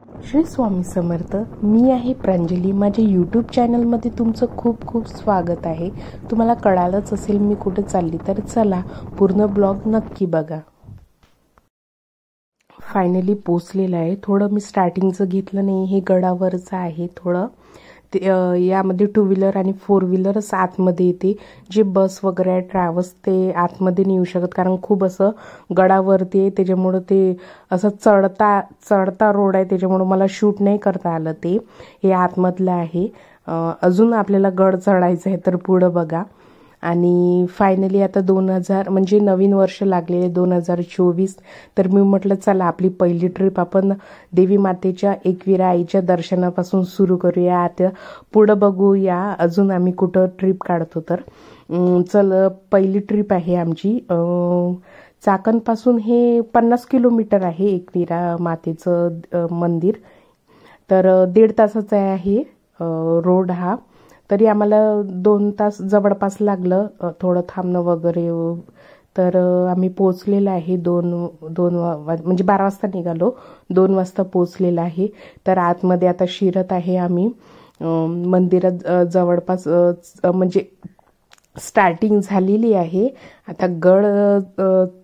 श्री स्वामी समर्थ. मी आहे प्रांजली. माझ्या यूट्यूब चॅनलमध्ये तुमचं खूप खूप स्वागत आहे. तुम्हाला कळालंच असेल मी कुठे चालली, तर चला पूर्ण ब्लॉग नक्की बघा. फायनली पोचलेलं आहे. थोडं मी स्टार्टिंगचं घेतलं नाही, हे गडावरचं आहे. थोडं यामध्ये 2 व्हीलर आणि 4 व्हीलरच आतमध्ये येते. जे बस वगैरे आहे ट्रॅव्हल्स ते आतमध्ये नाही येऊ शकत, कारण खूप असं गडावरती आहे. त्याच्यामुळं ते असं चढता रोड आहे, त्याच्यामुळं मला शूट नाही करता आलं. ते हे आतमधलं आहे. अजून आपल्याला गड चढायचं आहे, तर पुढं बघा. आणि फायनली आता 2000 म्हणजे नवीन वर्ष लागलेले 2024. तर मी म्हटलं चला आपली पहिली ट्रिप आपण देवी मातेच्या एकविरा आईच्या दर्शनापासून सुरू करूया. आता पुढं बघूया अजून आम्ही कुठं ट्रिप काढतो. तर चल, पहिली ट्रिप आहे आमची. चाकणपासून हे 50 किलोमीटर आहे एकविरा मातेचं मंदिर. तर 1.5 तासाचा आहे रोड हा. तरी आम्हाला 2 तास जवळपास लागलं, थोडं थांबणं वगैरे. तर आम्ही पोचलेलं आहे 2 म्हणजे 12 वाजता निघालो, 2 वाजता पोचलेलं आहे. तर आतमध्ये आता शिरत आहे आम्ही. मंदिरात जवळपास म्हणजे स्टार्टिंग झालेली आहे. आता गड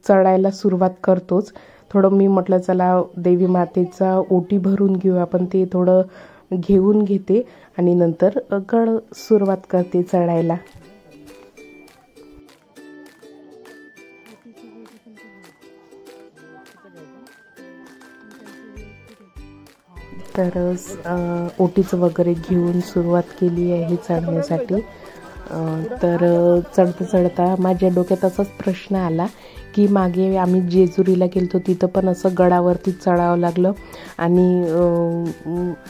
चढायला सुरुवात करतोच. थोडं मी म्हटलं चला देवी मातेचा ओटी भरून घेऊ आपण, ते थोडं घेऊन घेते आणि नंतर गड सुरुवात करते चढायला. तर ओटीचं वगैरे घेऊन सुरुवात केली आहे चढण्यासाठी. तर चढता माझ्या डोक्यात असाच प्रश्न आला की मागे आम्ही जेजुरीला गेलतो, तिथं पण असं गडावरती चढावं लागलं.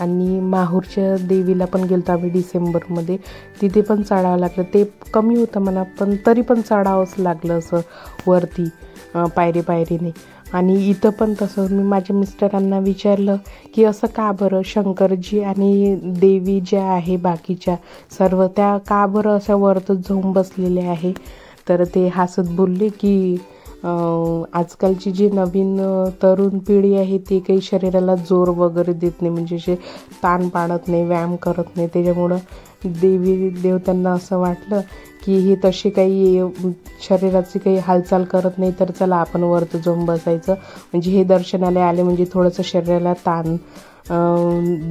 आणि माहूरच्या देवीला पण गेलतो आम्ही डिसेंबरमध्ये, तिथे पण चढावं लागलं. ते कमी होतं म्हणा, पण तरी पण चढावंच लागलं असं वरती पायरीने. आणि इथं पण तसं. मी माझ्या मिस्टरांना विचारलं की असं का बरं, शंकरजी आणि देवी ज्या आहे बाकीच्या सर्व त्या का बरं अशा वरतच जाऊन बसलेले आहे. तर ते हसत बोलले की आजकालची जी नवीन तरुण पिढी आहे ती काही शरीराला जोर वगैरे देत नाही, म्हणजे असे ताण पाडत नाही, व्यायाम करत नाही. त्याच्यामुळं देवतांना असं वाटलं की हे तसे काही शरीराची काही हालचाल करत नाही, तर चला आपण वरती जाऊन बसायचं. म्हणजे हे दर्शनाला आले म्हणजे थोडंसं शरीराला ताण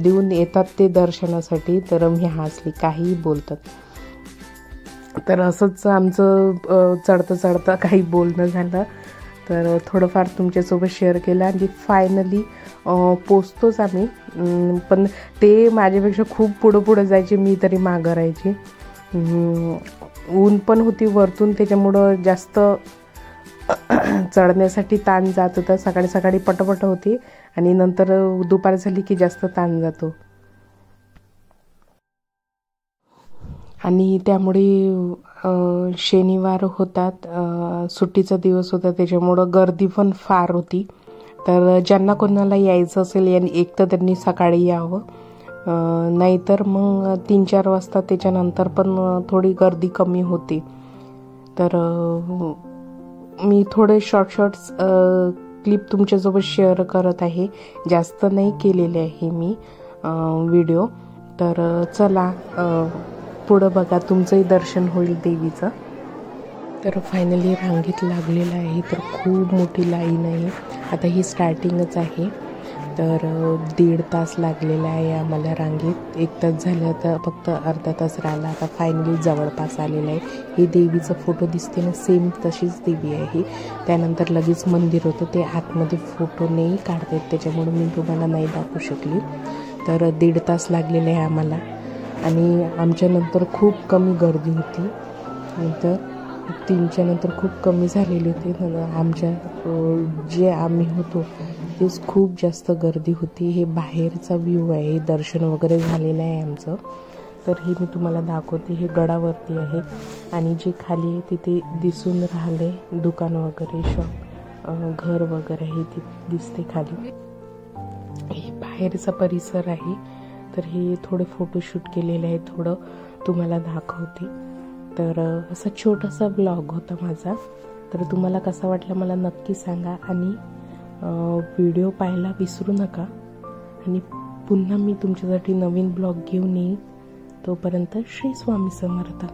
देऊन येतात ते दर्शनासाठी. तर मी हसली, काहीही बोलतात. तर असंच आमचं चढता काही बोलणं झालं, तर थोडंफार तुमच्यासोबत शेअर केलं. आणि फायनली पोचतोच आम्ही. पण ते माझ्यापेक्षा खूप पुढं जायचे, मी तरी मागं राहायचे. ऊन पण होती वरतून, त्याच्यामुळं जास्त चढण्यासाठी ताण जात होता. सकाळी पटपट होती आणि नंतर दुपार झाली की जास्त ताण जातो. आणि त्यामुळे शनिवार होतात, सुट्टीचा दिवस होता, त्याच्यामुळं गर्दी पण फार होती. तर ज्यांना कोणाला यायचं असेल एक तर त्यांनी सकाळी यावं, नाहीतर मग 3-4 वाजता त्याच्यानंतर पण थोडी गर्दी कमी होती. तर मी थोडे शॉर्ट्स क्लिप तुमच्यासोबत शेअर करत आहे, जास्त नाही केलेले आहे मी व्हिडिओ. तर चला पुढं बघा, तुमचंही दर्शन होईल देवीचं. तर फायनली रांगेत लागलेलं आहे. तर खूप मोठी लाईन आहे. आता ही स्टार्टिंगच आहे. तर 1.5 तास लागलेला आहे आम्हाला रांगेत. 1 तास झालं, तर फक्त अर्धा तास राहिला. आता फायनली जवळपास आलेलं आहे. हे देवीचा फोटो दिसते ना, सेम तशीच देवी आहे. त्यानंतर लगेच मंदिर होतं, ते आतमध्ये फोटो नाही काढता येत, त्याच्यामुळे मी तुम्हाला नाही दाखवू शकली. तर 1.5 तास लागलेले आहे आम्हाला. आणि आमच्यानंतर खूप कमी गर्दी होती. नंतर 3च्या नंतर खूप कमी झालेली होती. आमच्या जे आम्ही होतो तेच खूप जास्त गर्दी होती. हे बाहेरचा व्ह्यू आहे, दर्शन वगैरे झालेलं आहे आमचं. तर हे मी तुम्हाला दाखवते. हे गडावरती आहे आणि जे खाली आहे तिथे दिसून राहिले दुकान वगैरे, शॉप, घर वगैरे हे ते दिसते खाली. हे बाहेरचा परिसर आहे. तर हे थोडे फोटोशूट केलेले आहे, थोडं तुम्हाला दाखवते. तर असा छोटासा ब्लॉग होता माझा. तर तुम्हाला कसा वाटला मला नक्की सांगा. आणि व्हिडिओ पाहायला विसरू नका. आणि पुन्हा मी तुमच्यासाठी नवीन ब्लॉग घेऊन येईन. तोपर्यंत श्री स्वामी समर्थ.